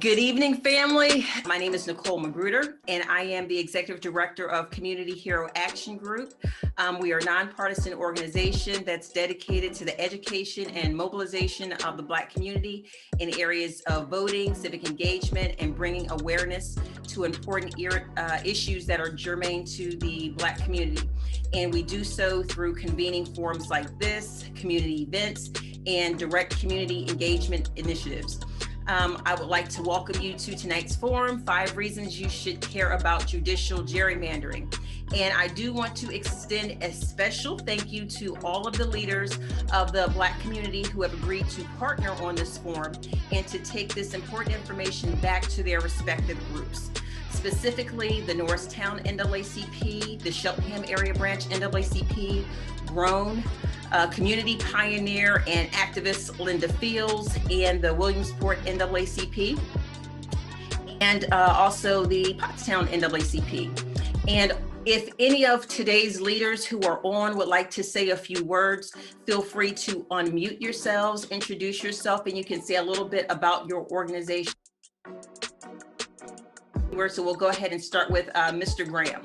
Good evening, family. My name is Nicole McGruder, and I am the Executive Director of Community Hero Action Group. We are a nonpartisan organization that's dedicated to the education and mobilization of the Black community in areas of voting, civic engagement, and bringing awareness to important issues that are germane to the Black community. And we do so through convening forums like this, community events, and direct community engagement initiatives. I would like to welcome you to tonight's forum, 5 Reasons You Should Care About Judicial Gerrymandering. And I do want to extend a special thank you to all of the leaders of the Black community who have agreed to partner on this forum and to take this important information back to their respective groups. Specifically, the Norristown NAACP, the Cheltenham Area Branch NAACP, Grown, community pioneer and activist Linda Fields, and the Williamsport NAACP, and also the Pottstown NAACP. And if any of today's leaders who are on would like to say a few words, feel free to unmute yourselves, introduce yourself, and you can say a little bit about your organization. So we'll go ahead and start with Mr. Graham.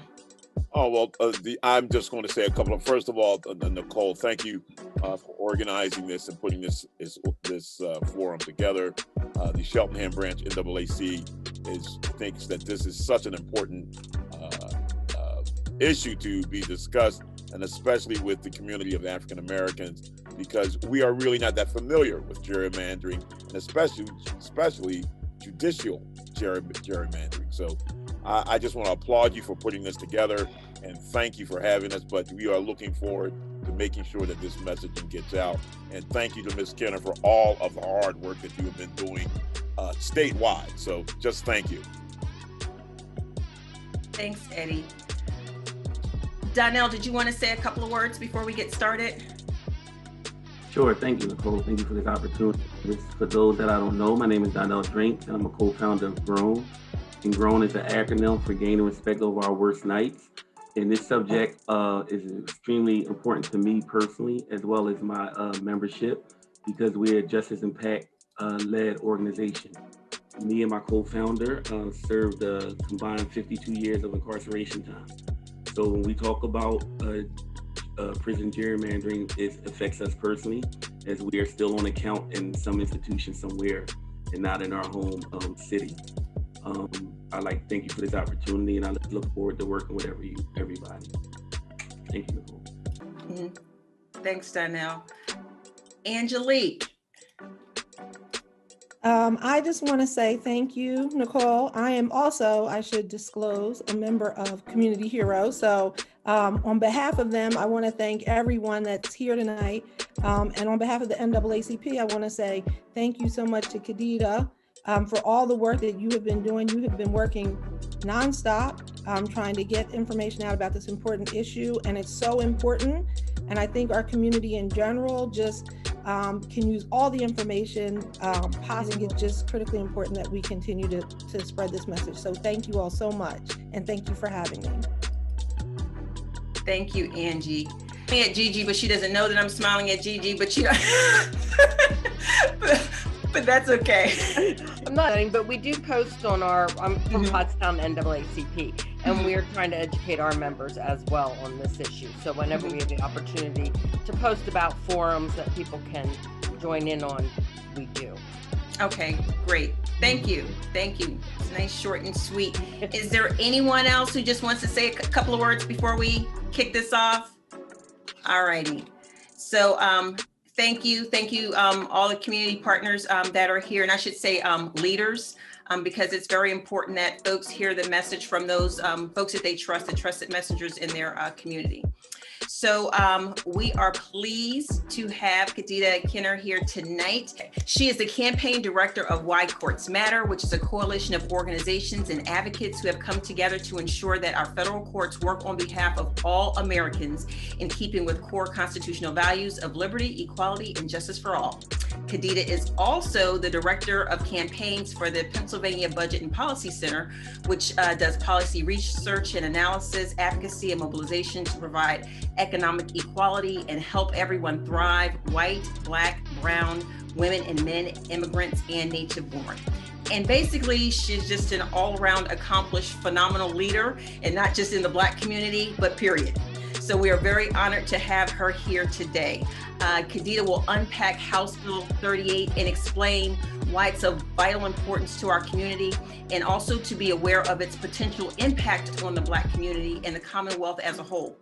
Oh, well, I'm just going to say a couple of, first of all, Nicole, thank you for organizing this and putting this forum together. The Cheltenham Branch NAAC thinks that this is such an important issue to be discussed, and especially with the community of African Americans, because we are really not that familiar with gerrymandering, and especially judicial gerrymandering. So I just want to applaud you for putting this together and thank you for having us, but we are looking forward to making sure that this messaging gets out. And thank you to Ms. Kenner for all of the hard work that you have been doing statewide. So just thank you. Thanks, Eddie. Donnell, did you want to say a couple of words before we get started? Sure, thank you, Nicole. Thank you for this opportunity. For those that I don't know, my name is Donnell Drink, and I'm a co-founder of Grown. And Grown is an acronym for Gaining Respect Over Our Worst Nights. And this subject is extremely important to me personally, as well as my membership, because we're a Justice Impact led organization. Me and my co-founder served a combined 52 years of incarceration time. So when we talk about prison gerrymandering, it affects us personally, as we are still on account in some institution somewhere and not in our home city. I'd like to thank you for this opportunity, and I look forward to working with everybody. Thank you, Nicole. Mm-hmm. Thanks, Donnell. Angelique. I just want to say thank you, Nicole. I am also, I should disclose, a member of Community Hero. So on behalf of them, I want to thank everyone that's here tonight. And on behalf of the NAACP, I want to say thank you so much to Kadida for all the work that you have been doing. You have been working nonstop, trying to get information out about this important issue. And it's so important. And I think our community in general just can use all the information possible. It's just critically important that we continue to spread this message. So thank you all so much. And thank you for having me. Thank you, Angie. I'm at Gigi, but she doesn't know that I'm smiling at Gigi, but but that's okay. I'm not kidding, but we do post on our, I'm from Pottstown NAACP, and we're trying to educate our members as well on this issue. So whenever we have the opportunity to post about forums that people can join in on, we do. Okay, great. Thank you. Thank you. It's nice, short and sweet. Is there anyone else who just wants to say a couple of words before we kick this off? All righty. So, thank you, all the community partners that are here, and I should say leaders, because it's very important that folks hear the message from those folks that they trust, the trusted messengers in their community. So we are pleased to have Kadida Kenner here tonight. She is the campaign director of Why Courts Matter, which is a coalition of organizations and advocates who have come together to ensure that our federal courts work on behalf of all Americans in keeping with core constitutional values of liberty, equality, and justice for all. Kadida is also the director of campaigns for the Pennsylvania Budget and Policy Center, which does policy research and analysis, advocacy, and mobilization to provide economic equality and help everyone thrive: white, Black, brown, women and men, immigrants, and native born. And basically, she's just an all-around accomplished, phenomenal leader, and not just in the Black community, but period. So we are very honored to have her here today. Kadida will unpack House Bill 38 and explain why it's of vital importance to our community, and also to be aware of its potential impact on the Black community and the Commonwealth as a whole.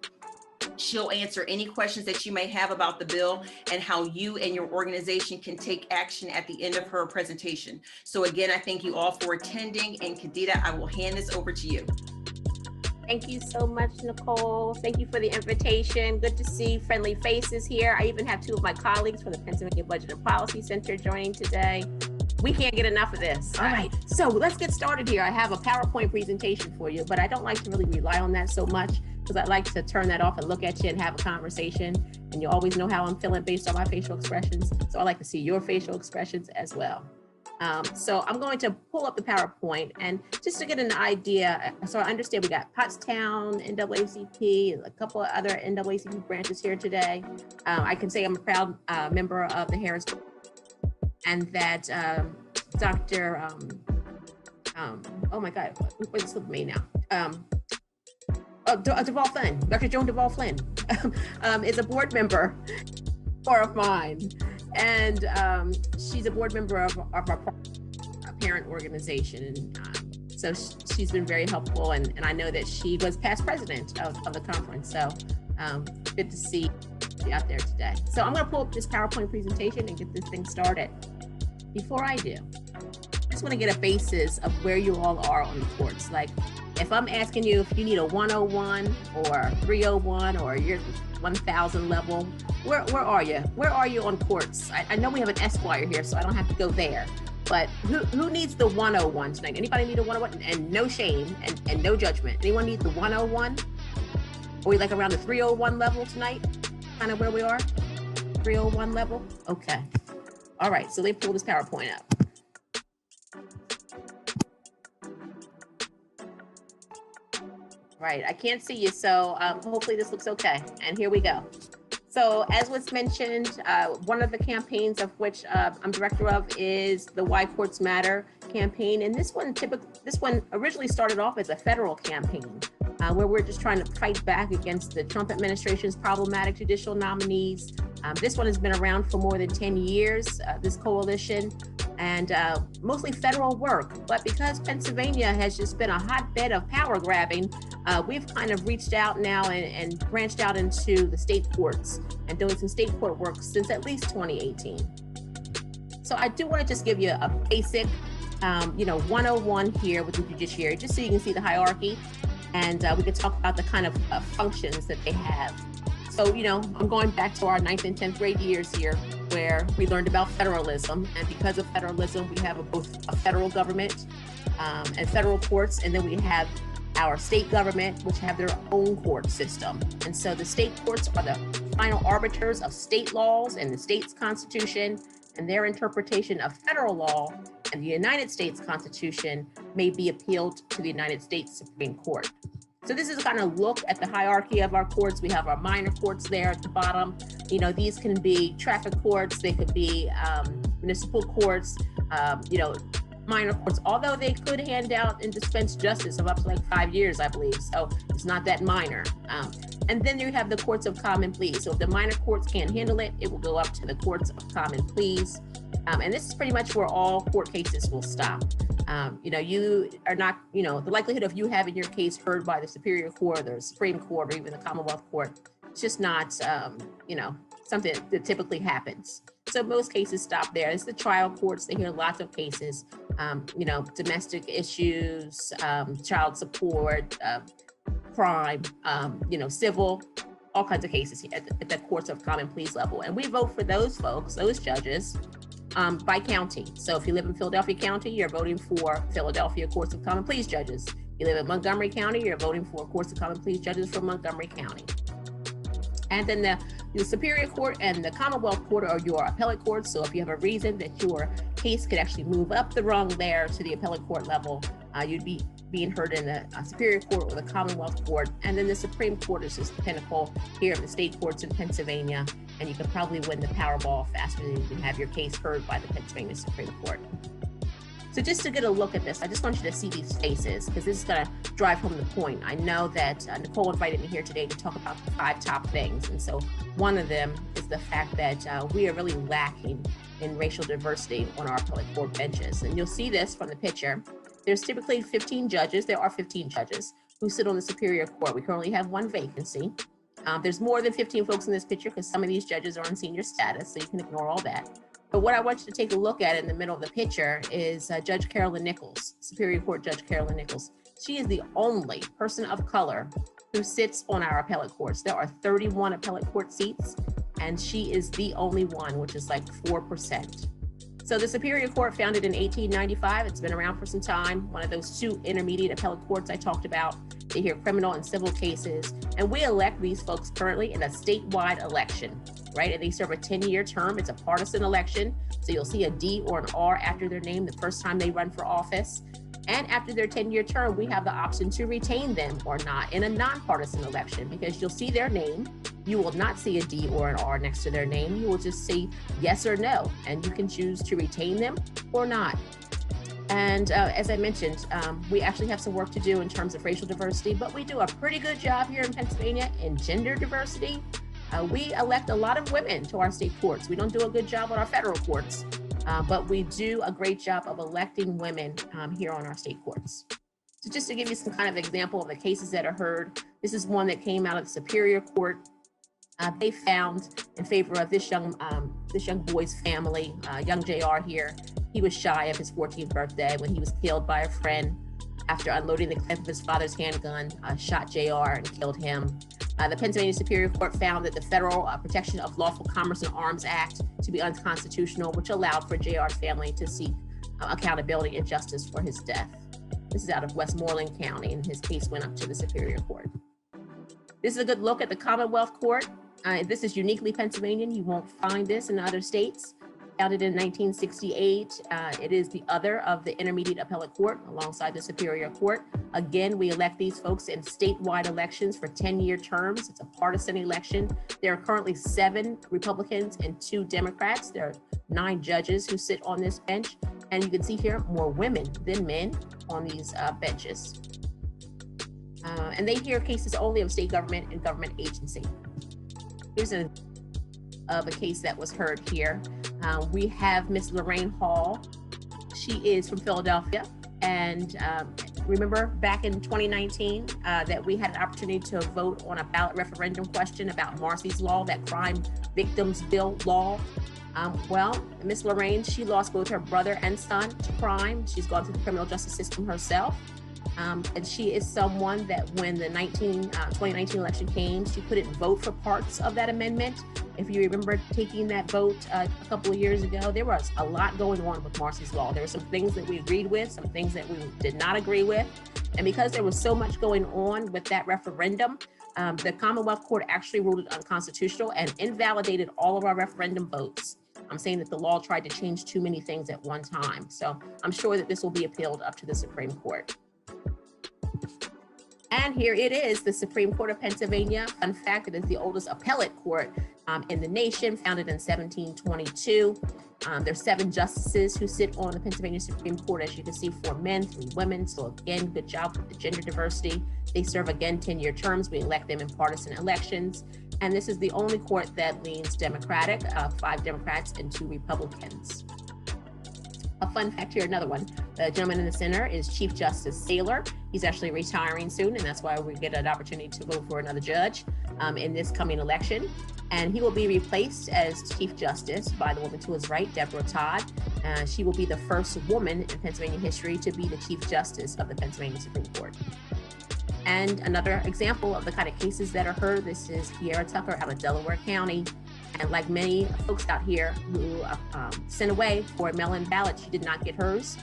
She'll answer any questions that you may have about the bill and how you and your organization can take action at the end of her presentation. So again, I thank you all for attending, and Kadida, I will hand this over to you. Thank you so much, Nicole. Thank you for the invitation. Good to see friendly faces here. I even have two of my colleagues from the Pennsylvania Budget and Policy Center joining today. We can't get enough of this. All right, so let's get started here. I have a PowerPoint presentation for you, but I don't like to really rely on that so much because I like to turn that off and look at you and have a conversation. And you always know how I'm feeling based on my facial expressions. So I like to see your facial expressions as well. So I'm going to pull up the PowerPoint, and just to get an idea, so I understand we got Pottstown, NAACP, and a couple of other NAACP branches here today. I can say I'm a proud member of the Harris, and that Dr. Oh my God, what's slipping me now? Duvall Flynn, Dr. Joan Duvall Flynn is a board member of mine. And she's a board member of our parent organization. And so she's been very helpful. And I know that she was past president of the conference. So good to see you out there today. So I'm going to pull up this PowerPoint presentation and get this thing started. Before I do, I just want to get a basis of where you all are on the courts. Like, if I'm asking you if you need a 101 or 301 or you're 1000 level, where are you? Where are you on courts? I know we have an Esquire here, so I don't have to go there. But who needs the 101 tonight? Anybody need a 101? And no shame and no judgment. Anyone need the 101? Are we like around the 301 level tonight? Kind of where we are? 301 level? Okay. All right, so they pull this PowerPoint up. Right, I can't see you, so hopefully this looks okay. And here we go. So as was mentioned, one of the campaigns of which I'm director of is the Why Courts Matter campaign. And this one originally started off as a federal campaign where we're just trying to fight back against the Trump administration's problematic judicial nominees. This one has been around for more than 10 years, this coalition, and mostly federal work. But because Pennsylvania has just been a hotbed of power grabbing, we've kind of reached out now and branched out into the state courts and doing some state court work since at least 2018. So I do want to just give you a basic, 101 here with the judiciary, just so you can see the hierarchy, and we can talk about the kind of functions that they have. So, I'm going back to our 9th and 10th grade years here, where we learned about federalism. And because of federalism, we have both a federal government and federal courts, and then we have our state government, which have their own court system. And so the state courts are the final arbiters of state laws and the state's constitution, and their interpretation of federal law and the United States Constitution may be appealed to the United States Supreme Court. So this is a kind of look at the hierarchy of our courts. We have our minor courts there at the bottom. These can be traffic courts, they could be municipal courts, minor courts, although they could hand out and dispense justice of up to like 5 years, I believe. So it's not that minor. And then you have the courts of common pleas. So if the minor courts can't handle it, it will go up to the courts of common pleas. And this is pretty much where all court cases will stop. You are not, the likelihood of you having your case heard by the Superior Court or the Supreme Court or even the Commonwealth Court, it's just not, something that typically happens. So most cases stop there. It's the trial courts. They hear lots of cases, domestic issues, child support, crime, civil, all kinds of cases here at the courts of common pleas level. And we vote for those folks, those judges, by county. So if you live in Philadelphia County, you're voting for Philadelphia Courts of Common Pleas judges. You live in Montgomery County, you're voting for Courts of Common Pleas judges from Montgomery County. And then the Superior Court and the Commonwealth Court are your appellate courts. So if you have a reason that your case could actually move up the rung there to the appellate court level, you'd be being heard in the Superior Court or the Commonwealth Court. And then the Supreme Court is just the pinnacle here of the state courts in Pennsylvania. And you can probably win the Powerball faster than you can have your case heard by the Pennsylvania Supreme Court. So just to get a look at this, I just want you to see these faces because this is going to drive home the point. I know that Nicole invited me here today to talk about the 5 top things. And so one of them is the fact that we are really lacking in racial diversity on our appellate court benches. And you'll see this from the picture. There's typically 15 judges. There are 15 judges who sit on the Superior Court. We currently have 1 vacancy. There's more than 15 folks in this picture because some of these judges are on senior status, so you can ignore all that. But what I want you to take a look at in the middle of the picture is Judge Carolyn Nichols, Superior Court Judge Carolyn Nichols. She is the only person of color who sits on our appellate courts. There are 31 appellate court seats, and she is the only one, which is like 4%. So the Superior Court, founded in 1895, it's been around for some time. One of those 2 intermediate appellate courts I talked about. They hear criminal and civil cases, and we elect these folks currently in a statewide election, right? And they serve a 10-year term. It's a partisan election, so you'll see a D or an R after their name the first time they run for office. And after their 10-year term, we have the option to retain them or not in a nonpartisan election, because you'll see their name. You will not see a D or an R next to their name. You will just see yes or no, and you can choose to retain them or not. And as I mentioned, we actually have some work to do in terms of racial diversity, but we do a pretty good job here in Pennsylvania in gender diversity. We elect a lot of women to our state courts. We don't do a good job on our federal courts, but we do a great job of electing women here on our state courts. So just to give you some kind of example of the cases that are heard, this is one that came out of the Superior Court. They found in favor of this young boy's family, young JR here. He was shy of his 14th birthday when he was killed by a friend after unloading the clip of his father's handgun, shot JR and killed him. The Pennsylvania Superior Court found that the Federal Protection of Lawful Commerce and Arms Act to be unconstitutional, which allowed for JR's family to seek accountability and justice for his death. This is out of Westmoreland County, and his case went up to the Superior Court. This is a good look at the Commonwealth Court. This is uniquely Pennsylvanian. You won't find this in other states. Founded in 1968, it is the other of the intermediate appellate court alongside the Superior Court. Again, we elect these folks in statewide elections for 10-year terms. It's a partisan election. There are currently 7 Republicans and 2 Democrats. There are 9 judges who sit on this bench. And you can see here more women than men on these benches. And they hear cases only of state government and government agency. Here's a case that was heard here. We have Miss Lorraine Hall. She is from Philadelphia. And remember back in 2019 that we had an opportunity to vote on a ballot referendum question about Marsy's Law, that crime victims bill law. Well, Miss Lorraine, she lost both her brother and son to crime. She's gone through the criminal justice system herself. And she is someone that when the 2019 election came, she couldn't vote for parts of that amendment. If you remember taking that vote a couple of years ago, there was a lot going on with Marsy's Law. There were some things that we agreed with, some things that we did not agree with. And because there was so much going on with that referendum, the Commonwealth Court actually ruled it unconstitutional and invalidated all of our referendum votes. I'm saying that the law tried to change too many things at one time. So I'm sure that this will be appealed up to the Supreme Court. And here it is, the Supreme Court of Pennsylvania. Fun fact, it is the oldest appellate court in the nation, founded in 1722. There's 7 justices who sit on the Pennsylvania Supreme Court, as you can see, 4 men, 3 women. So again, good job with the gender diversity. They serve again 10-year terms. We elect them in partisan elections. And this is the only court that leans Democratic, 5 Democrats and 2 Republicans. A fun fact here, another one. The gentleman in the center is Chief Justice Saylor. He's actually retiring soon, and that's why we get an opportunity to vote for another judge in this coming election. And he will be replaced as Chief Justice by the woman to his right, Deborah Todd. She will be the first woman in Pennsylvania history to be the Chief Justice of the Pennsylvania Supreme Court. And another example of the kind of cases that are heard, this is Kiera Tucker out of Delaware County. And like many folks out here who sent away for a mail-in ballot, she did not get hers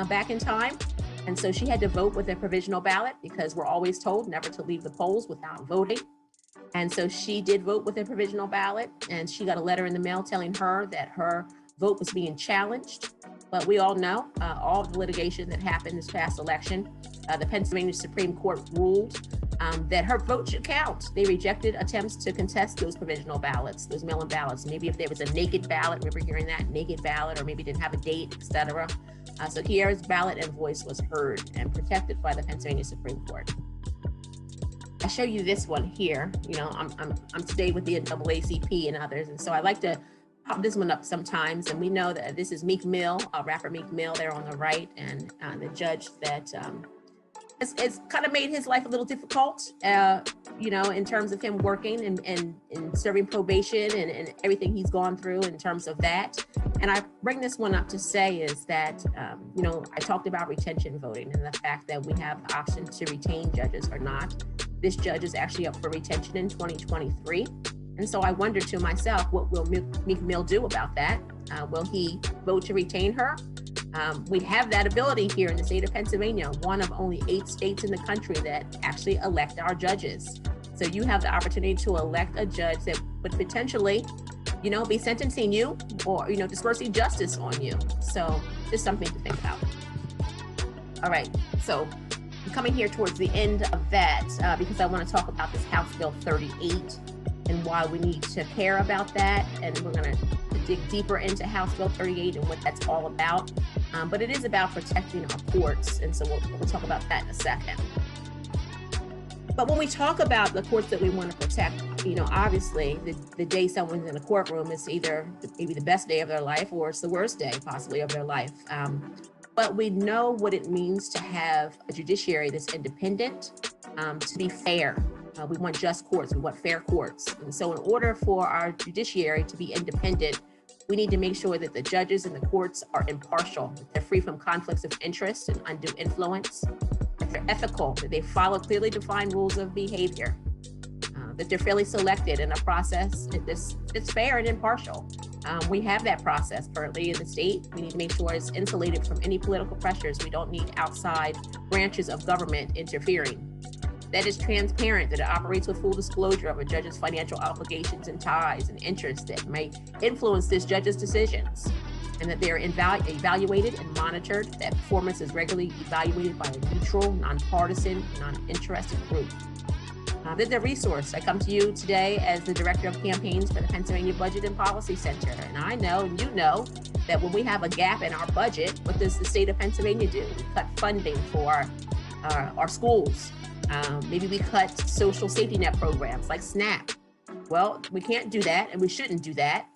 back in time. And so she had to vote with a provisional ballot because we're always told never to leave the polls without voting. And so she did vote with a provisional ballot, and she got a letter in the mail telling her that her vote was being challenged. But we all know all the litigation that happened this past election. The Pennsylvania Supreme Court ruled that her vote should count. They rejected attempts to contest those provisional ballots, those mail-in ballots. Maybe if there was a naked ballot, remember hearing that, naked ballot, or maybe didn't have a date, etc. So Kiara's ballot and voice was heard and protected by the Pennsylvania Supreme Court. I show you this one here. You know, I'm today with the NAACP and others, and so I like to pop this one up sometimes. And we know that this is Meek Mill, rapper Meek Mill there on the right, and the judge that it's kind of made his life a little difficult, you know, in terms of him working and serving probation and everything he's gone through in terms of that. And I bring this one up to say is that, you know, I talked about retention voting and the fact that we have the option to retain judges or not. This judge is actually up for retention in 2023. And so I wondered to myself, what will Meek Mill do about that? Will he vote to retain her? We have that ability here in the state of Pennsylvania, one of only 8 states in the country that actually elect our judges. So you have the opportunity to elect a judge that would potentially, you know, be sentencing you or, you know, dispersing justice on you. So just something to think about. All right, so I'm coming here towards the end of that because I want to talk about this House Bill 38 and why we need to care about that. And we're going to dig deeper into House Bill 38 and what that's all about. But it is about protecting our courts. And so we'll talk about that in a second. But when we talk about the courts that we want to protect, you know, obviously the day someone's in a courtroom is either maybe the best day of their life or it's the worst day possibly of their life. But we know what it means to have a judiciary that's independent, to be fair. We want just courts, we want fair courts. And so in order for our judiciary to be independent, we need to make sure that the judges and the courts are impartial, that they're free from conflicts of interest and undue influence, that they're ethical, that they follow clearly defined rules of behavior, that they're fairly selected in a process that's fair and impartial. We have that process currently in the state. We need to make sure it's insulated from any political pressures. We don't need outside branches of government interfering. That is transparent, that it operates with full disclosure of a judge's financial obligations and ties and interests that may influence this judge's decisions, and that they are evaluated and monitored, that performance is regularly evaluated by a neutral, nonpartisan, non-interested group. That they're resourced. I come to you today as the Director of Campaigns for the Pennsylvania Budget and Policy Center, and I know, and you know, that when we have a gap in our budget, what does the state of Pennsylvania do? We cut funding for our schools. Maybe we cut social safety net programs like SNAP. Well, we can't do that and we shouldn't do that.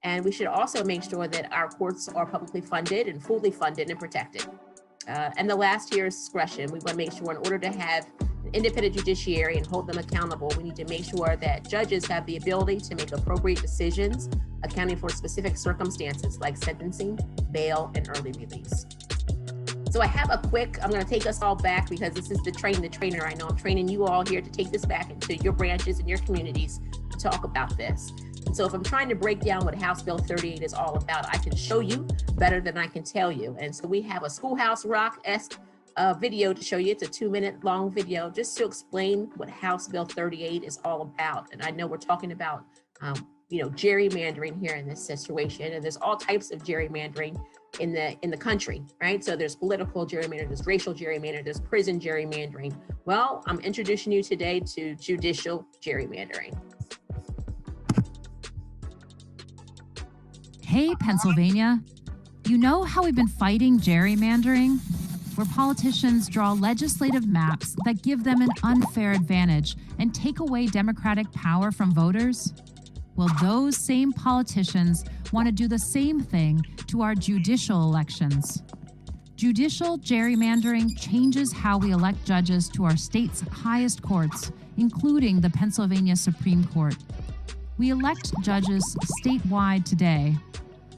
And we should also make sure that our courts are publicly funded and fully funded and protected. And the last here is discretion. We want to make sure in order to have an independent judiciary and hold them accountable, we need to make sure that judges have the ability to make appropriate decisions, accounting for specific circumstances like sentencing, bail, and early release. So I have I'm going to take us all back because this is the train the trainer. I know I'm training you all here to take this back into your branches and your communities to talk about this. And so if I'm trying to break down what House Bill 38 is all about, I can show you better than I can tell you. And so we have a Schoolhouse Rock-esque video to show you. It's a 2-minute long video just to explain what House Bill 38 is all about. And I know we're talking about, you know, gerrymandering here in this situation, and there's all types of gerrymandering in the country, right? So there's political gerrymandering, there's racial gerrymandering, there's prison gerrymandering. Well, I'm introducing you today to judicial gerrymandering. Hey, Pennsylvania. You know how we've been fighting gerrymandering? Where politicians draw legislative maps that give them an unfair advantage and take away democratic power from voters? Well, those same politicians want to do the same thing to our judicial elections. Judicial gerrymandering changes how we elect judges to our state's highest courts, including the Pennsylvania Supreme Court. We elect judges statewide today.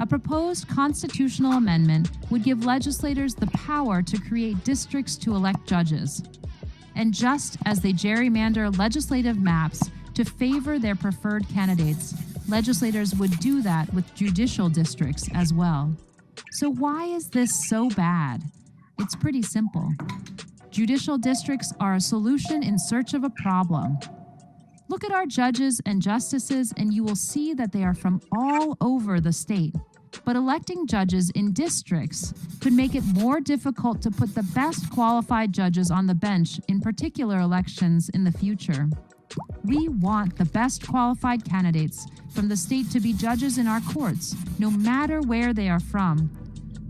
A proposed constitutional amendment would give legislators the power to create districts to elect judges. And just as they gerrymander legislative maps to favor their preferred candidates, legislators would do that with judicial districts as well. So why is this so bad? It's pretty simple. Judicial districts are a solution in search of a problem. Look at our judges and justices, and you will see that they are from all over the state. but electing judges in districts could make it more difficult to put the best qualified judges on the bench in particular elections in the future. We want the best qualified candidates from the state to be judges in our courts, no matter where they are from.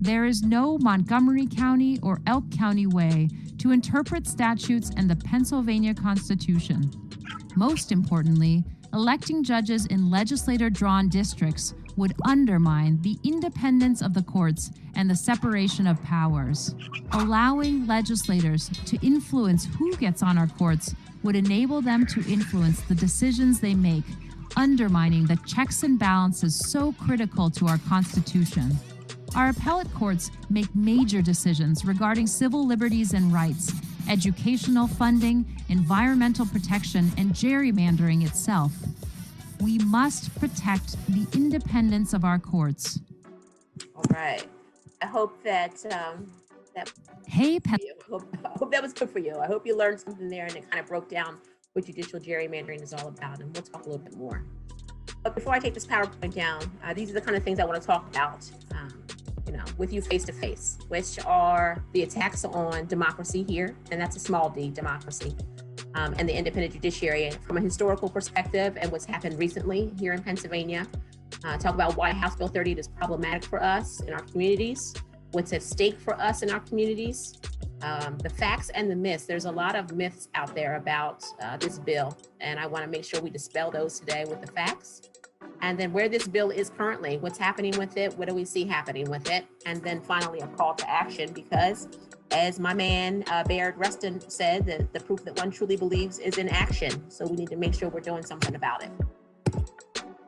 There is no Montgomery County or Elk County way to interpret statutes and the Pennsylvania Constitution. Most importantly, electing judges in legislator-drawn districts would undermine the independence of the courts and the separation of powers. Allowing legislators to influence who gets on our courts would enable them to influence the decisions they make, undermining the checks and balances so critical to our Constitution. Our appellate courts make major decisions regarding civil liberties and rights, educational funding, environmental protection, and gerrymandering itself. We must protect the independence of our courts. All right. I hope that Hey, I hope that was good for you. I hope you learned something there and it kind of broke down what judicial gerrymandering is all about. And we'll talk a little bit more. But before I take this PowerPoint down, these are the kind of things I want to talk about, with you face to face, which are the attacks on democracy here, and that's a small d, democracy, and the independent judiciary from a historical perspective and what's happened recently here in Pennsylvania. Talk about why House Bill 38 is problematic for us in our communities, what's at stake for us in our communities, the facts and the myths. There's a lot of myths out there about this bill, and I want to make sure we dispel those today with the facts. And then where this bill is currently, what's happening with it, what do we see happening with it? And then finally, a call to action, because as my man, Bayard Rustin said, that the proof that one truly believes is in action. So we need to make sure we're doing something about it.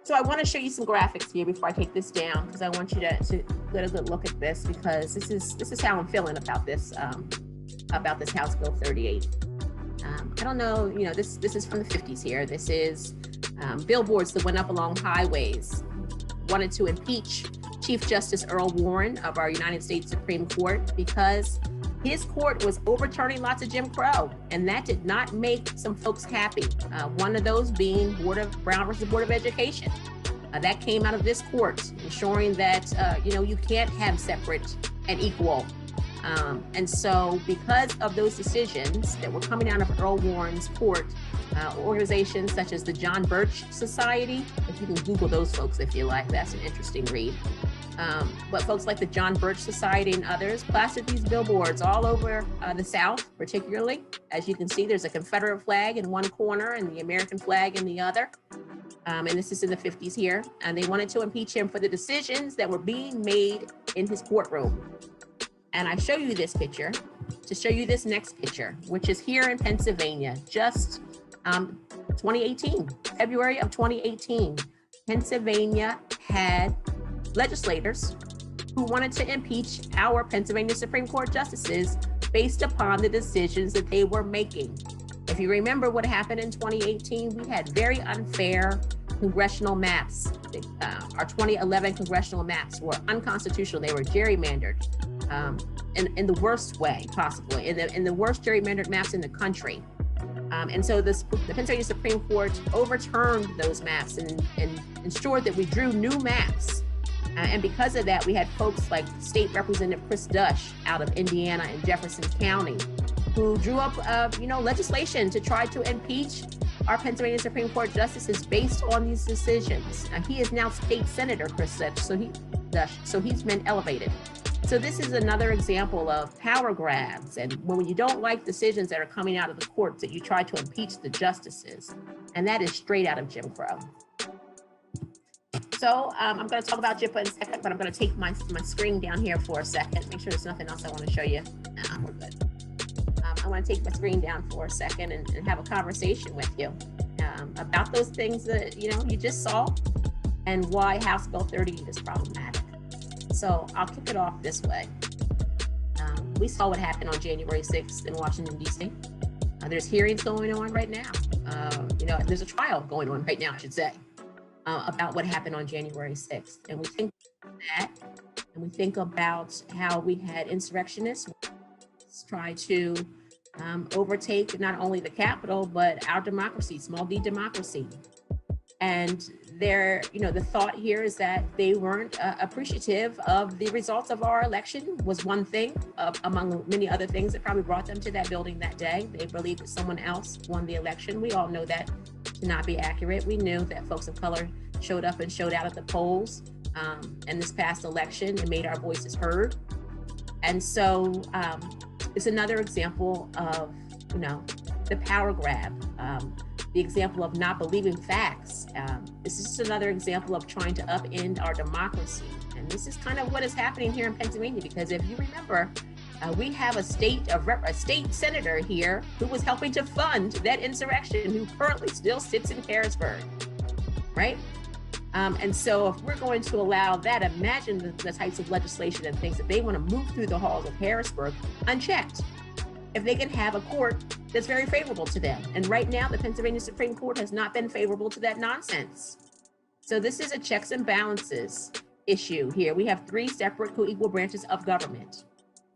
So I want to show you some graphics here before I take this down, because I want you to get a good look at this, because this is how I'm feeling about this House Bill 38. I don't know, this is from the 50s here. This is billboards that went up along highways, wanted to impeach Chief Justice Earl Warren of our United States Supreme Court because his court was overturning lots of Jim Crow, and that did not make some folks happy. One of those being Brown versus Board of Education. That came out of this court, ensuring that, you can't have separate and equal. And so because of those decisions that were coming out of Earl Warren's court, organizations such as the John Birch Society, if you can Google those folks if you like, that's an interesting read. But folks like the John Birch Society and others plastered these billboards all over the South, particularly. As you can see, there's a Confederate flag in one corner and the American flag in the other. And this is in the 50s here. And they wanted to impeach him for the decisions that were being made in his courtroom. And I show you this picture to show you this next picture, which is here in Pennsylvania, just 2018, February of 2018. Pennsylvania had legislators who wanted to impeach our Pennsylvania Supreme Court justices based upon the decisions that they were making. If you remember what happened in 2018, we had very unfair congressional maps. Our 2011 congressional maps were unconstitutional. They were gerrymandered in the worst way possible, in the worst gerrymandered maps in the country. And so the Pennsylvania Supreme Court overturned those maps and ensured that we drew new maps. And because of that, we had folks like State Representative Chris Dush out of Indiana and Jefferson County, who drew up, legislation to try to impeach our Pennsylvania Supreme Court justices based on these decisions. He is now State Senator Chris Dush, so he's been elevated. So this is another example of power grabs, and when you don't like decisions that are coming out of the courts, that you try to impeach the justices, and that is straight out of Jim Crow. So I'm going to talk about JIPA in a second, but I'm going to take my screen down here for a second. Make sure there's nothing else I want to show you. We're good. I want to take my screen down for a second and have a conversation with you about those things that you just saw and why House Bill 38 is problematic. So I'll kick it off this way. We saw what happened on January 6th in Washington, D.C. There's hearings going on right now. There's a trial going on right now, I should say, about what happened on January 6th. And we think about that, and we think about how we had insurrectionists try to overtake not only the Capitol, but our democracy, small d democracy. And the thought here is that they weren't appreciative of the results of our election was one thing among many other things that probably brought them to that building that day. They believed that someone else won the election. We all know that to not be accurate. We knew that folks of color showed up and showed out at the polls in this past election and made our voices heard. And so it's another example of, the power grab, the example of not believing facts. This is just another example of trying to upend our democracy. And this is kind of what is happening here in Pennsylvania, because if you remember, we have a state senator here who was helping to fund that insurrection, who currently still sits in Harrisburg, right? And so if we're going to allow that, imagine the types of legislation and things that they want to move through the halls of Harrisburg unchecked. If they can have a court that's very favorable to them. And right now, the Pennsylvania Supreme Court has not been favorable to that nonsense. So this is a checks and balances issue here. We have three separate co-equal branches of government.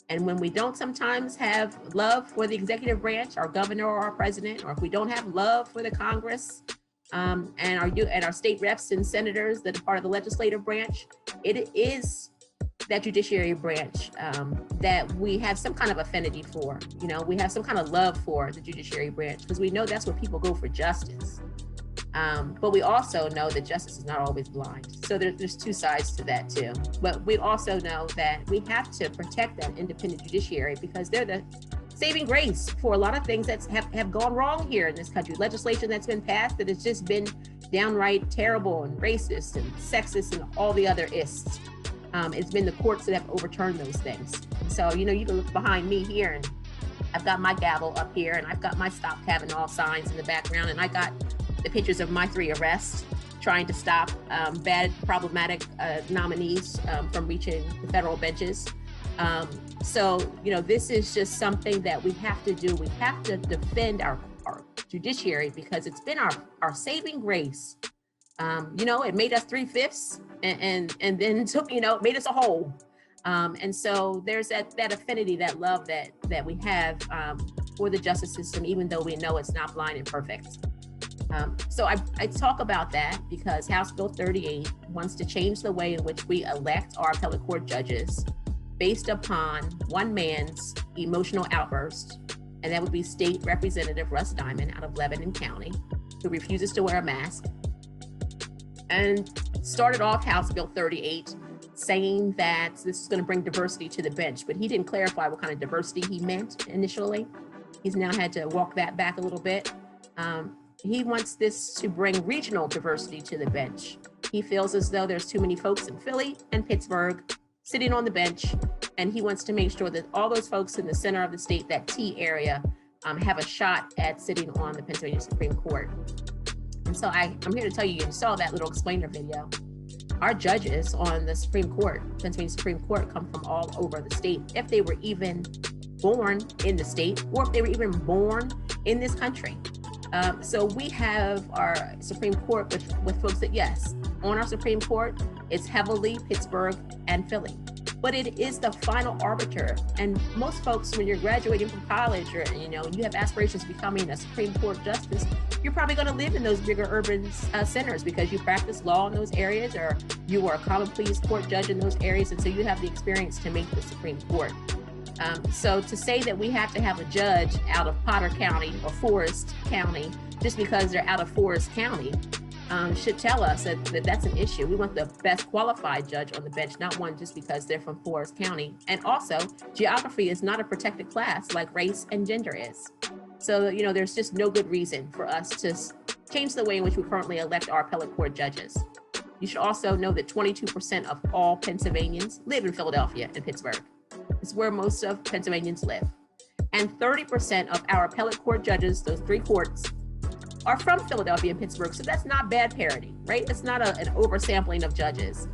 And when we don't sometimes have love for the executive branch, our governor or our president, or if we don't have love for the Congress, and our state reps and senators that are part of the legislative branch, it is that judiciary branch that we have some kind of affinity for. We have some kind of love for the judiciary branch because we know that's where people go for justice. But we also know that justice is not always blind. So there's two sides to that too. But we also know that we have to protect that independent judiciary because they're the saving grace for a lot of things that have gone wrong here in this country. Legislation that's been passed that has just been downright terrible and racist and sexist and all the other ists. It's been the courts that have overturned those things. So, you can look behind me here and I've got my gavel up here and I've got my Stop Kavanaugh signs in the background and I got the pictures of my 3 arrests trying to stop bad, problematic nominees from reaching the federal benches. So, this is just something that we have to do. We have to defend our judiciary because it's been our saving grace. It made us 3/5 and then took, it made us a whole. And so there's that affinity, that love that we have for the justice system, even though we know it's not blind and perfect. So I talk about that because House Bill 38 wants to change the way in which we elect our appellate court judges based upon one man's emotional outburst, and that would be State Representative Russ Diamond out of Lebanon County, who refuses to wear a mask. And started off House Bill 38 saying that this is going to bring diversity to the bench, but he didn't clarify what kind of diversity he meant initially. He's now had to walk that back a little bit. He wants this to bring regional diversity to the bench. He feels as though there's too many folks in Philly and Pittsburgh sitting on the bench, and he wants to make sure that all those folks in the center of the state, that T area, have a shot at sitting on the Pennsylvania Supreme Court. And so I'm here to tell you saw that little explainer video. Our judges on the Supreme Court, Pennsylvania Supreme Court, come from all over the state. If they were even born in the state, or if they were even born in this country. So we have our Supreme Court with folks that, yes, on our Supreme Court, it's heavily Pittsburgh and Philly. But it is the final arbiter. And most folks, when you're graduating from college or, you have aspirations of becoming a Supreme Court justice, you're probably going to live in those bigger urban centers because you practice law in those areas, or you were a common pleas court judge in those areas. And so you have the experience to make the Supreme Court. So to say that we have to have a judge out of Potter County or Forest County just because they're out of Forest County should tell us that that's an issue. We want the best qualified judge on the bench, not one just because they're from Forest County. And also, geography is not a protected class like race and gender is. So, there's just no good reason for us to change the way in which we currently elect our appellate court judges. You should also know that 22% of all Pennsylvanians live in Philadelphia and Pittsburgh. It's where most of Pennsylvanians live. And 30% of our appellate court judges, those 3 courts, are from Philadelphia and Pittsburgh. So that's not bad parity, right? It's not an oversampling of judges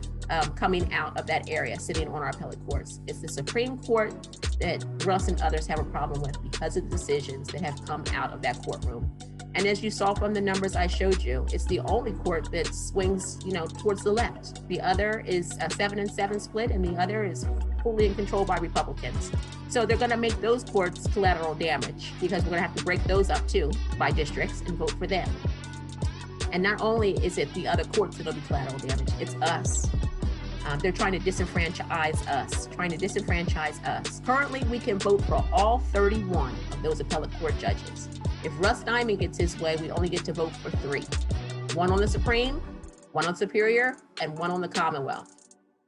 coming out of that area, sitting on our appellate courts. It's the Supreme Court that Russ and others have a problem with because of the decisions that have come out of that courtroom. And as you saw from the numbers I showed you, it's the only court that swings, towards the left. The other is a 7-7 split, and the other is fully in control by Republicans. So they're going to make those courts collateral damage because we're going to have to break those up too by districts and vote for them. And not only is it the other courts that'll be collateral damage, it's us. They're trying to disenfranchise us. Currently, we can vote for all 31 of those appellate court judges. If Russ Diamond gets his way, we only get to vote for 3. 1 on the Supreme, 1 on Superior, and 1 on the Commonwealth.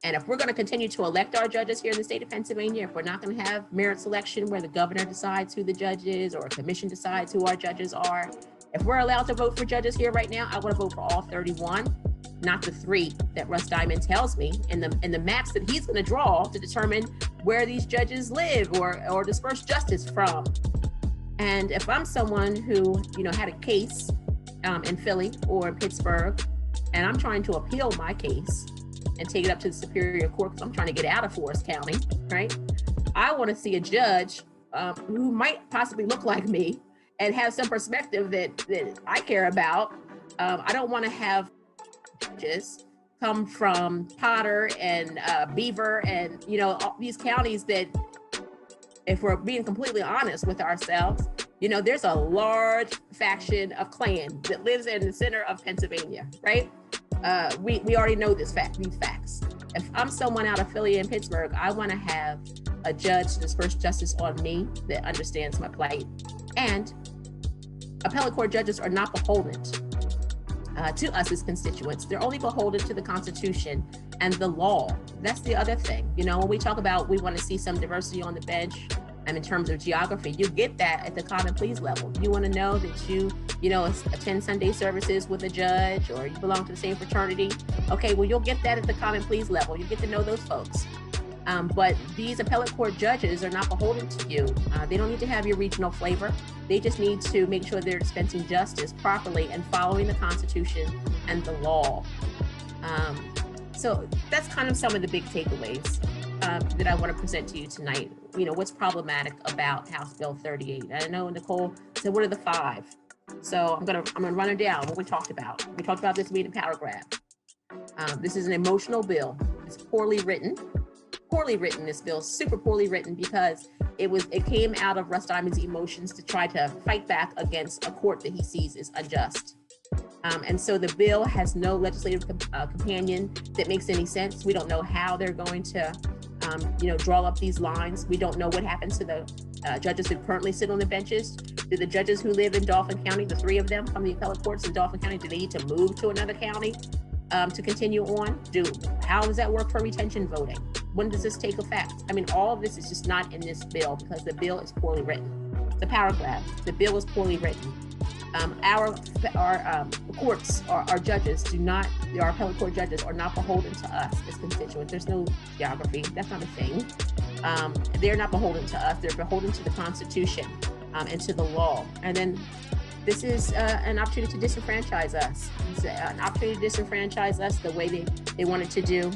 And if we're going to continue to elect our judges here in the state of Pennsylvania, if we're not going to have merit selection where the governor decides who the judge is or a commission decides who our judges are, if we're allowed to vote for judges here right now, I want to vote for all 31, not the 3 that Russ Diamond tells me and the maps that he's going to draw to determine where these judges live or disperse justice from. And if I'm someone who, had a case in Philly or in Pittsburgh, and I'm trying to appeal my case and take it up to the Superior Court because I'm trying to get out of Forest County, right? I want to see a judge who might possibly look like me and have some perspective that I care about. I don't want to have judges come from Potter and Beaver and, all these counties that, if we're being completely honest with ourselves, there's a large faction of Klan that lives in the center of Pennsylvania, right? We already know these facts. If I'm someone out of Philly and Pittsburgh, I want to have a judge disperse justice on me that understands my plight. And appellate court judges are not beholden to us as constituents. They're only beholden to the Constitution and the law. That's the other thing. When we talk about we want to see some diversity on the bench, and in terms of geography, you get that at the common pleas level. You want to know that you attend Sunday services with a judge or you belong to the same fraternity. Okay, well, you'll get that at the common pleas level. You get to know those folks. But these appellate court judges are not beholden to you. They don't need to have your regional flavor. They just need to make sure they're dispensing justice properly and following the Constitution and the law. So that's kind of some of the big takeaways that I want to present to you tonight. What's problematic about House Bill 38. I know Nicole said, what are the 5? So I'm gonna run it down, what we talked about. We talked about this being a paragraph. This is an emotional bill. It's poorly written. This bill is super poorly written because it came out of Russ Diamond's emotions to try to fight back against a court that he sees is unjust. And so the bill has no legislative companion that makes any sense. We don't know how they're going to draw up these lines. We don't know what happens to the judges who currently sit on the benches. Do the judges who live in Dauphin County, the 3 of them from the appellate courts in Dauphin County, do they need to move to another county to continue on? How does that work for retention voting? When does this take effect? All of this is just not in this bill because the bill is poorly written. The paragraph, the bill is poorly written. Our courts, our judges our appellate court judges are not beholden to us as constituents. There's no geography, that's not a thing. They're not beholden to us, they're beholden to the Constitution and to the law. And then this is an opportunity to disenfranchise us. It's an opportunity to disenfranchise us the way they wanted to do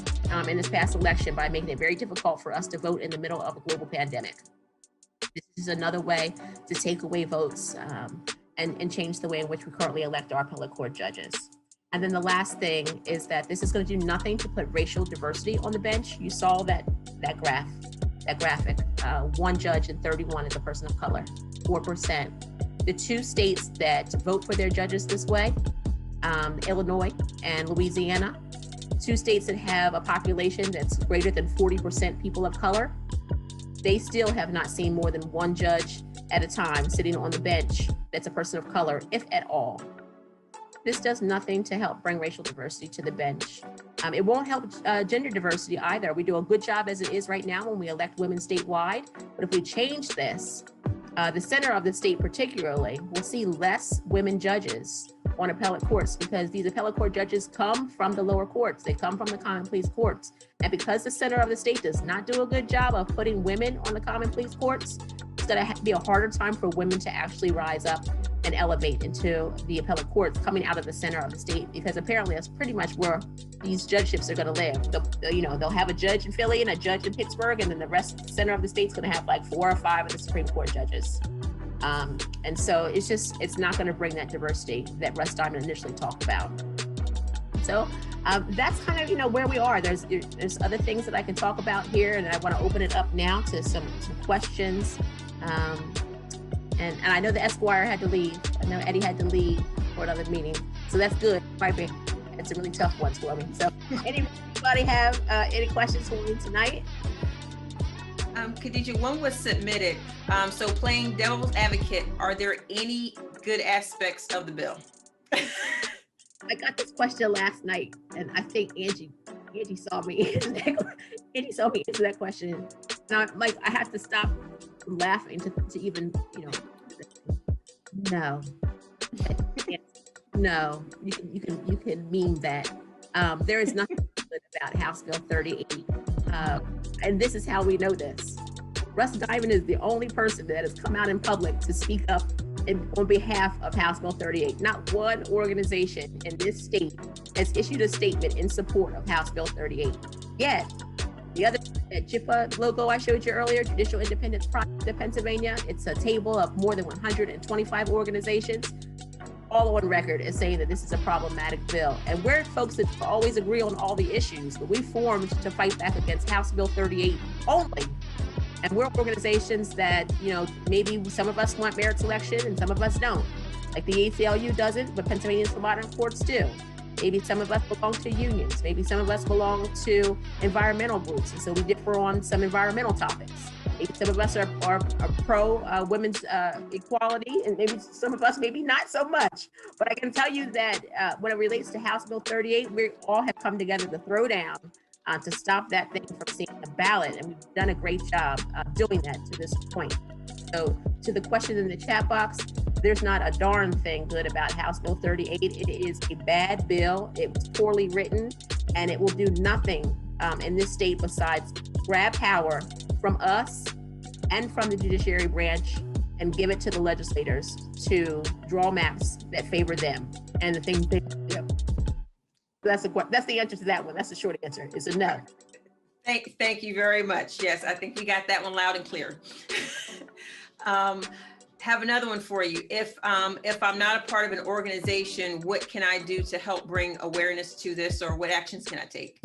in this past election by making it very difficult for us to vote in the middle of a global pandemic. This is another way to take away votes and change the way in which we currently elect our appellate court judges. And then the last thing is that this is going to do nothing to put racial diversity on the bench. You saw that graphic. 1 judge in 31 is a person of color, 4%. The 2 states that vote for their judges this way, Illinois and Louisiana, 2 states that have a population that's greater than 40% people of color, they still have not seen more than 1 judge at a time sitting on the bench that's a person of color, if at all. This does nothing to help bring racial diversity to the bench. It won't help gender diversity either. We do a good job as it is right now when we elect women statewide, but if we change this, the center of the state particularly will see less women judges on appellate courts because these appellate court judges come from the lower courts. They come from the common pleas courts. And because the center of the state does not do a good job of putting women on the common pleas courts, it's going to be a harder time for women to actually rise up and elevate into the appellate courts coming out of the center of the state, because apparently that's pretty much where these judgeships are going to live. They'll have a judge in Philly and a judge in Pittsburgh, and then the rest of the center of the state's going to have like 4 or 5 of the Supreme Court judges. And so it's not going to bring that diversity that Russ Diamond initially talked about. So that's kind of, where we are. There's other things that I can talk about here, and I want to open it up now to some questions. And I know the Esquire had to leave. I know Eddie had to leave for another meeting. So that's good. Might be had some really tough ones for me. So anybody have any questions for me tonight? Kadida, one was submitted. So playing devil's advocate, are there any good aspects of the bill? I got this question last night, and I think Angie saw me answer that question. And I'm like, I have to stop laughing to even, no. No, you can meme that. There is nothing good about House Bill 38. And this is how we know this. Russ Diamond is the only person that has come out in public to speak up on behalf of House Bill 38. Not one organization in this state has issued a statement in support of House Bill 38. Yet, the other JIPA logo I showed you earlier, Judicial Independence Project of Pennsylvania, it's a table of more than 125 organizations, all on record as saying that this is a problematic bill. And we're folks that always agree on all the issues, but we formed to fight back against House Bill 38 only. And we're organizations that, maybe some of us want merit selection and some of us don't. Like the ACLU doesn't, but Pennsylvanians for Modern Courts do. Maybe some of us belong to unions. Maybe some of us belong to environmental groups. And so we differ on some environmental topics. Maybe some of us are pro women's equality, and maybe some of us maybe not so much. But I can tell you that when it relates to House Bill 38, we all have come together to throw down to stop that thing from seeing the ballot. And we've done a great job doing that to this point. So to the question in the chat box, there's not a darn thing good about House Bill 38. It is a bad bill. It was poorly written, and it will do nothing in this state besides grab power from us and from the judiciary branch and give it to the legislators to draw maps that favor them and the things they do. That's the answer to that one. That's the short answer. It's a no. Thank you very much. Yes, I think we got that one loud and clear. Have another one for you. If I'm not a part of an organization, what can I do to help bring awareness to this, or what actions can I take?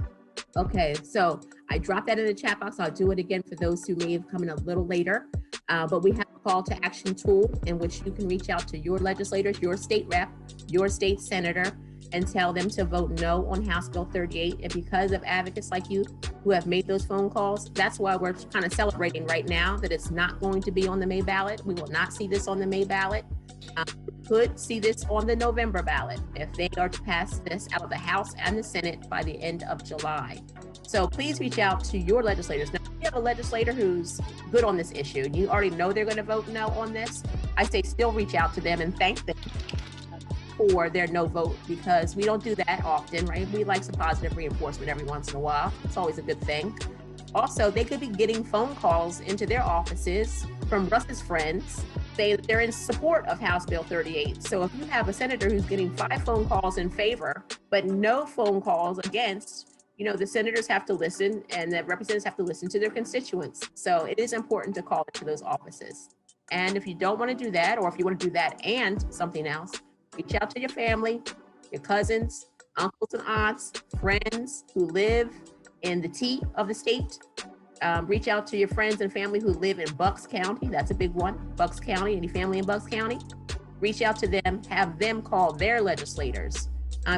Okay, so I dropped that in the chat box. I'll do it again for those who may have come in a little later. But we have a call to action tool in which you can reach out to your legislators, your state rep, your state senator, and tell them to vote no on House Bill 38. And because of advocates like you who have made those phone calls, that's why we're kind of celebrating right now that it's not going to be on the May ballot. We will not see this on the May ballot. We could see this on the November ballot if they are to pass this out of the House and the Senate by the end of July. So please reach out to your legislators. Now, if you have a legislator who's good on this issue, and you already know they're going to vote no on this, I say still reach out to them and thank them for their no vote, because we don't do that often, right? We like some positive reinforcement every once in a while. It's always a good thing. Also, they could be getting phone calls into their offices from Russ's friends saying that they're in support of House Bill 38. So if you have a senator who's getting 5 phone calls in favor, but no phone calls against, the senators have to listen and the representatives have to listen to their constituents. So it is important to call into those offices. And if you don't want to do that, or if you want to do that and something else, reach out to your family, your cousins, uncles and aunts, friends who live in the T of the state. Reach out to your friends and family who live in Bucks County. That's a big one. Bucks County, any family in Bucks County. Reach out to them, have them call their legislators.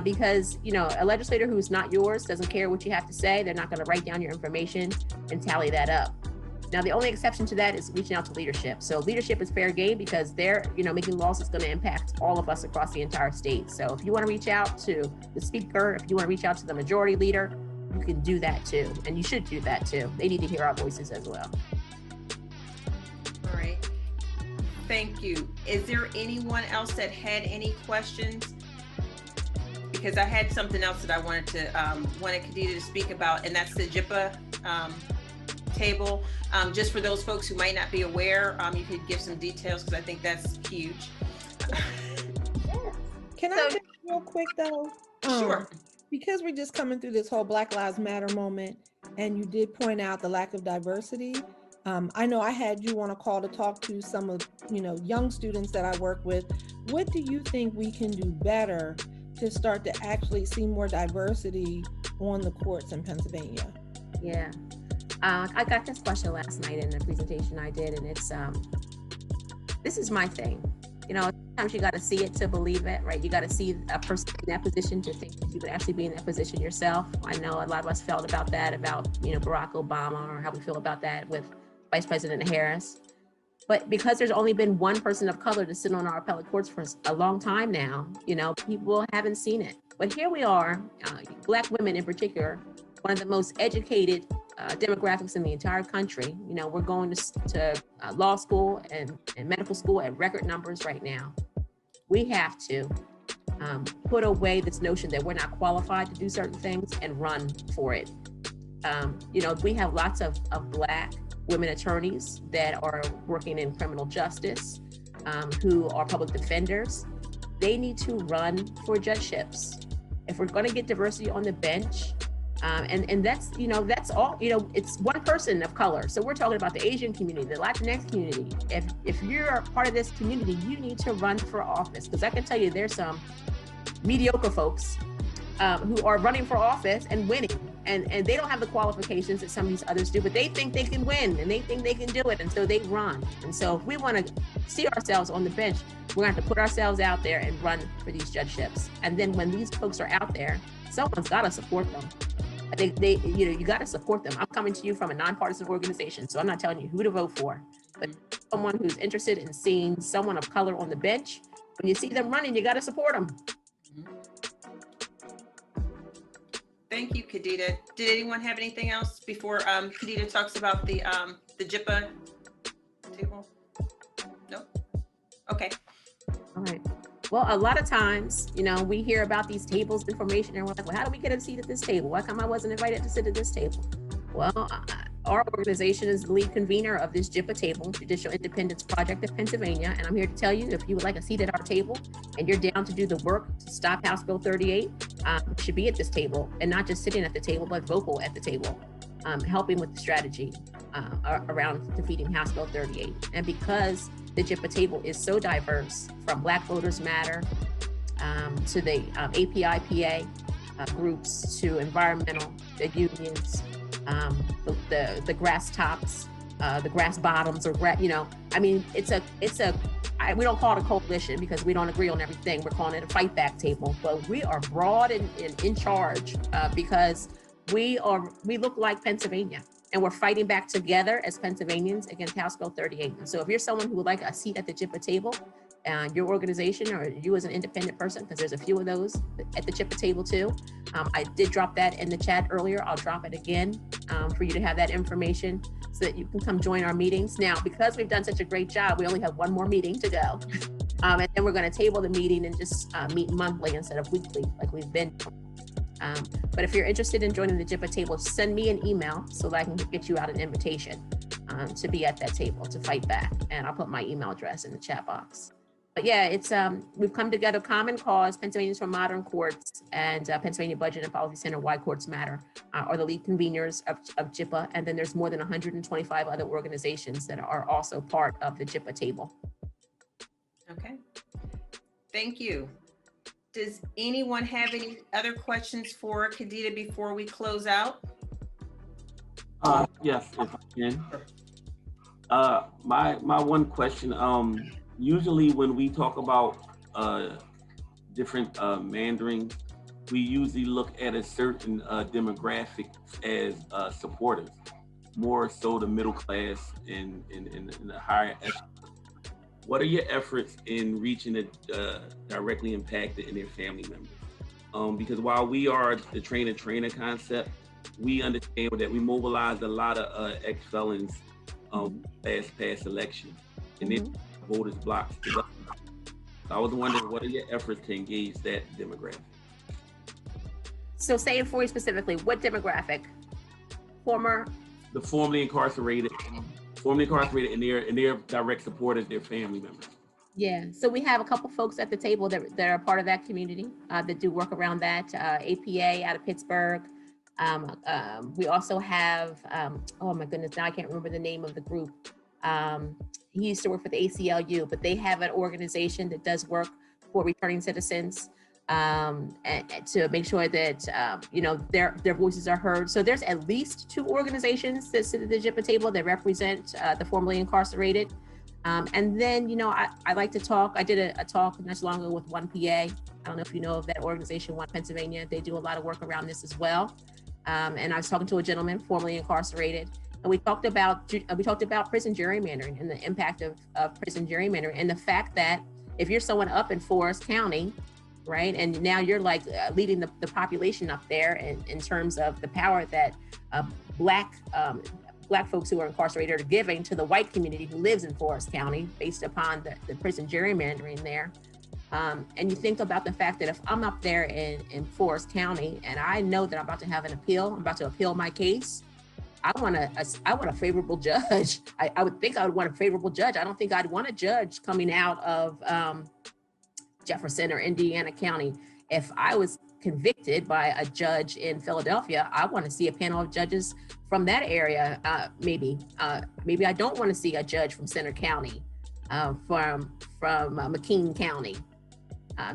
Because, a legislator who's not yours doesn't care what you have to say. They're not going to write down your information and tally that up. Now, the only exception to that is reaching out to leadership. So leadership is fair game because they're, making laws that's going to impact all of us across the entire state. So if you want to reach out to the speaker, if you want to reach out to the majority leader, you can do that too. And you should do that too. They need to hear our voices as well. All right. Thank you. Is there anyone else that had any questions? Because I had something else that I wanted Kadida to speak about, and that's the JIPA table. Just for those folks who might not be aware, you could give some details because I think that's huge. Can I just real quick though? Sure. Because we're just coming through this whole Black Lives Matter moment, and you did point out the lack of diversity. I know I had you on a call to talk to some of, young students that I work with. What do you think we can do better to start to actually see more diversity on the courts in Pennsylvania? Yeah. I got this question last night in the presentation I did, and it's, this is my thing. You know, sometimes you got to see it to believe it, right? You got to see a person in that position to think that you could actually be in that position yourself. I know a lot of us felt about that, about, you know, Barack Obama, or how we feel about that with Vice President Harris. But because there's only been one person of color to sit on our appellate courts for a long time now, you know, people haven't seen it. But here we are, Black women in particular, one of the most educated demographics in the entire country. You know, we're going to law school and medical school at record numbers right now. We have to put away this notion that we're not qualified to do certain things and run for it. You know, we have lots of Black women attorneys that are working in criminal justice, who are public defenders. They need to run for judgeships. If we're going to get diversity on the bench, and that's, you know, that's all, you know, it's one person of color. So we're talking about the Asian community, the Latinx community. If you're a part of this community, you need to run for office, because I can tell you there's some mediocre folks who are running for office and winning. And they don't have the qualifications that some of these others do, but they think they can win and they think they can do it. And so they run. And so if we want to see ourselves on the bench, we're going to have to put ourselves out there and run for these judgeships. And then when these folks are out there, someone's got to support them. They you know, you got to support them. I'm coming to you from a nonpartisan organization, so I'm not telling you who to vote for, but someone who's interested in seeing someone of color on the bench, when you see them running, you got to support them. Thank you, Kadida. Did anyone have anything else before Kadida talks about the JIPA table? No? Okay. All right. Well, a lot of times, you know, we hear about these tables information and we're like, well, how do we get a seat at this table? Why come I wasn't invited to sit at this table? Well, our organization is the lead convener of this JIPA table, Judicial Independence Project of Pennsylvania. And I'm here to tell you, if you would like a seat at our table and you're down to do the work to stop House Bill 38, you should be at this table, and not just sitting at the table, but vocal at the table, helping with the strategy around defeating House Bill 38. And because the JIPA table is so diverse, from Black Voters Matter to the API-PA groups, to environmental, the unions, the grass tops, the grass bottoms, or you know, I mean, we don't call it a coalition because we don't agree on everything. We're calling it a fight back table, but we are broad and in charge because we look like Pennsylvania, and we're fighting back together as Pennsylvanians against House Bill 38. And so if you're someone who would like a seat at the JIPA table, your organization, or you as an independent person, because there's a few of those at the JIPA table too. I did drop that in the chat earlier. I'll drop it again for you to have that information so that you can come join our meetings. Now, because we've done such a great job, we only have one more meeting to go. And then we're going to table the meeting and just meet monthly instead of weekly like we've been. But if you're interested in joining the JIPA table, send me an email so that I can get you out an invitation to be at that table, to fight back. And I'll put my email address in the chat box. But yeah, it's we've come together. Common Cause, Pennsylvanians for Modern Courts, and Pennsylvania Budget and Policy Center, Why Courts Matter, are the lead conveners of JIPA. And then there's more than 125 other organizations that are also part of the JIPA table. Okay, thank you. Does anyone have any other questions for Kadida before we close out? Yes, if I can. My one question, usually when we talk about different mandering, we usually look at a certain demographic as supporters, more so the middle class and the higher echelon. What are your efforts in reaching the directly impacted and their family members? Because while we are the trainer concept, we understand that we mobilized a lot of ex-felons past election, and then voters blocked. So I was wondering, what are your efforts to engage that demographic? So say it for you specifically, what demographic? The formerly incarcerated and their direct supporters, their family members. Yeah, so we have a couple folks at the table that are part of that community that do work around that. APA out of Pittsburgh. We also have, oh my goodness, now I can't remember the name of the group. He used to work for the ACLU, but they have an organization that does work for returning citizens and to make sure that their voices are heard. So there's at least 2 organizations that sit at the JIPA table that represent the formerly incarcerated. And then, you know, I like to talk. I did a talk not too long ago with One PA. I don't know if you know of that organization, One Pennsylvania. They do a lot of work around this as well. And I was talking to a gentleman formerly incarcerated, and we talked about prison gerrymandering and the impact of prison gerrymandering, and the fact that if you're someone up in Forest County, right, and now you're like leading the population up there in terms of the power that Black folks who are incarcerated are giving to the white community who lives in Forest County based upon the prison gerrymandering there. And you think about the fact that if I'm up there in Forest County and I know that I'm about to have an appeal, I'm about to appeal my case, I want a favorable judge. I would think I would want a favorable judge. I don't think I'd want a judge coming out of Jefferson or Indiana County. If I was convicted by a judge in Philadelphia, I want to see a panel of judges from that area. Maybe I don't want to see a judge from Center County, from McKean County,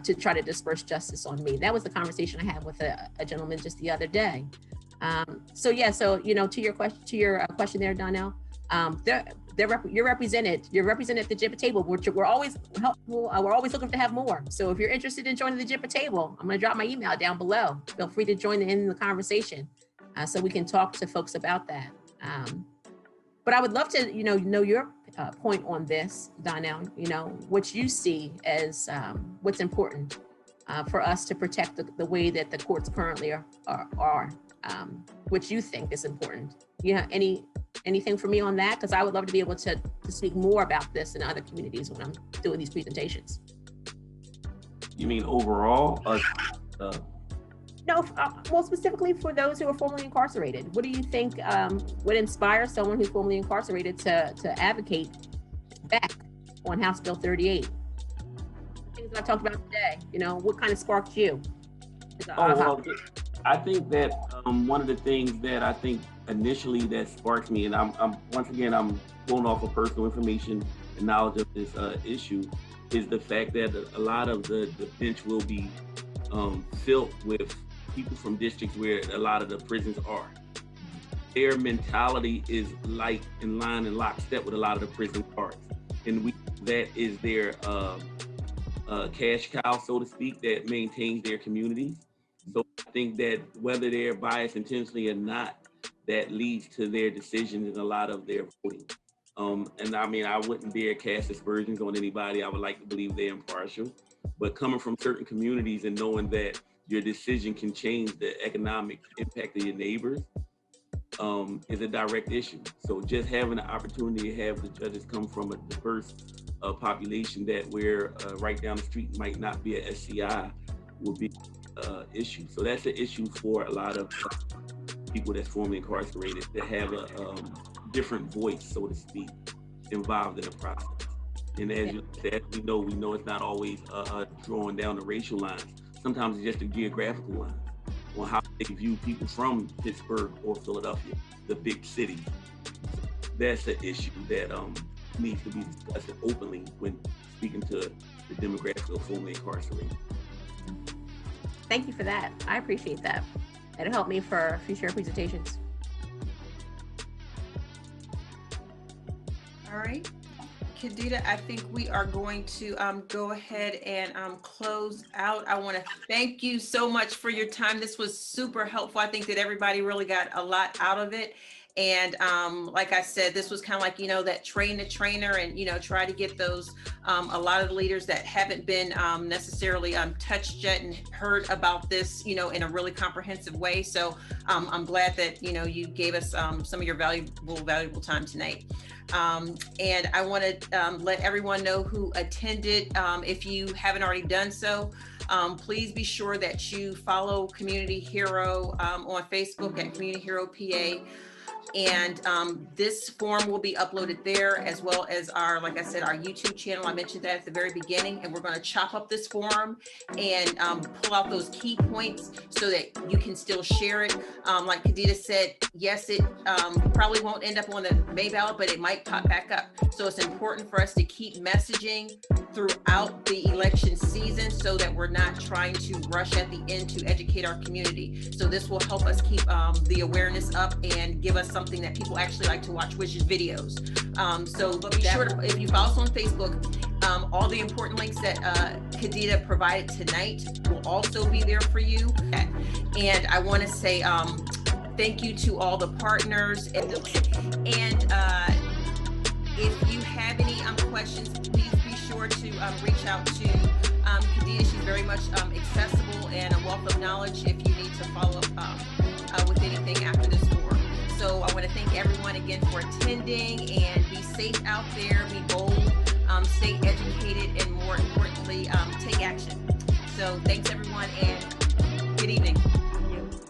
to try to disperse justice on me. That was the conversation I had with a gentleman just the other day. So you know, to your question there, Donnell, you're represented at the JIPA table. We're always helpful. We're always looking to have more. So if you're interested in joining the JIPA table, I'm going to drop my email down below. Feel free to join in the conversation, so we can talk to folks about that. But I would love to, know your point on this, Donnell. You know, what you see as what's important for us to protect the way that the courts currently are. Which you think is important. Anything for me on that? Because I would love to be able to speak more about this in other communities when I'm doing these presentations. You mean overall? No, well, specifically for those who are formerly incarcerated. What do you think would inspire someone who's formerly incarcerated to advocate back on House Bill 38? Things that I talked about today, what kind of sparked you? I think that one of the things that I think initially that sparks me, and I'm going off of personal information and knowledge of this issue, is the fact that a lot of the bench will be filled with people from districts where a lot of the prisons are. Their mentality is like in line and lockstep with a lot of the prison guards, and that is their cash cow, so to speak, that maintains their communities. So I think that whether they're biased intentionally or not, that leads to their decisions in a lot of their voting. And I mean, I wouldn't dare cast aspersions on anybody. I would like to believe they're impartial, but coming from certain communities and knowing that your decision can change the economic impact of your neighbors is a direct issue. So just having the opportunity to have the judges come from a diverse population that where right down the street might not be a SCI would be issue. So that's an issue for a lot of people that's formerly incarcerated that have a different voice, so to speak, involved in the process. And as you said, we know it's not always drawing down the racial lines. Sometimes it's just a geographical line on how they view people from Pittsburgh or Philadelphia, the big cities. That's an issue that needs to be discussed openly when speaking to the demographic of formerly incarcerated. Thank you for that. I appreciate that. It'll help me for future presentations. All right. Kadida, I think we are going to go ahead and close out. I want to thank you so much for your time. This was super helpful. I think that everybody really got a lot out of it. And like I said, this was kind of like, that train the trainer and, try to get those, a lot of the leaders that haven't been necessarily touched yet and heard about this, in a really comprehensive way. So I'm glad that, you gave us some of your valuable time tonight. And I want to let everyone know who attended. If you haven't already done so, please be sure that you follow Community Hero on Facebook at Community Hero PA. And this form will be uploaded there, as well as like I said, our YouTube channel. I mentioned that at the very beginning, and we're going to chop up this form and pull out those key points so that you can still share it. Like Kadida said, yes, it probably won't end up on the May ballot, but it might pop back up. So it's important for us to keep messaging throughout the election season so that we're not trying to rush at the end to educate our community. So this will help us keep the awareness up and give us something that people actually like to watch, which is videos. But be sure to, if you follow us on Facebook, all the important links that Kadida provided tonight will also be there for you. And I want to say thank you to all the partners. And if you have any questions, please be sure to reach out to Kadida. She's very much accessible and a wealth of knowledge if you need to follow up with anything after this forum. So I want to thank everyone again for attending, and be safe out there, be bold, stay educated, and more importantly, take action. So thanks everyone, and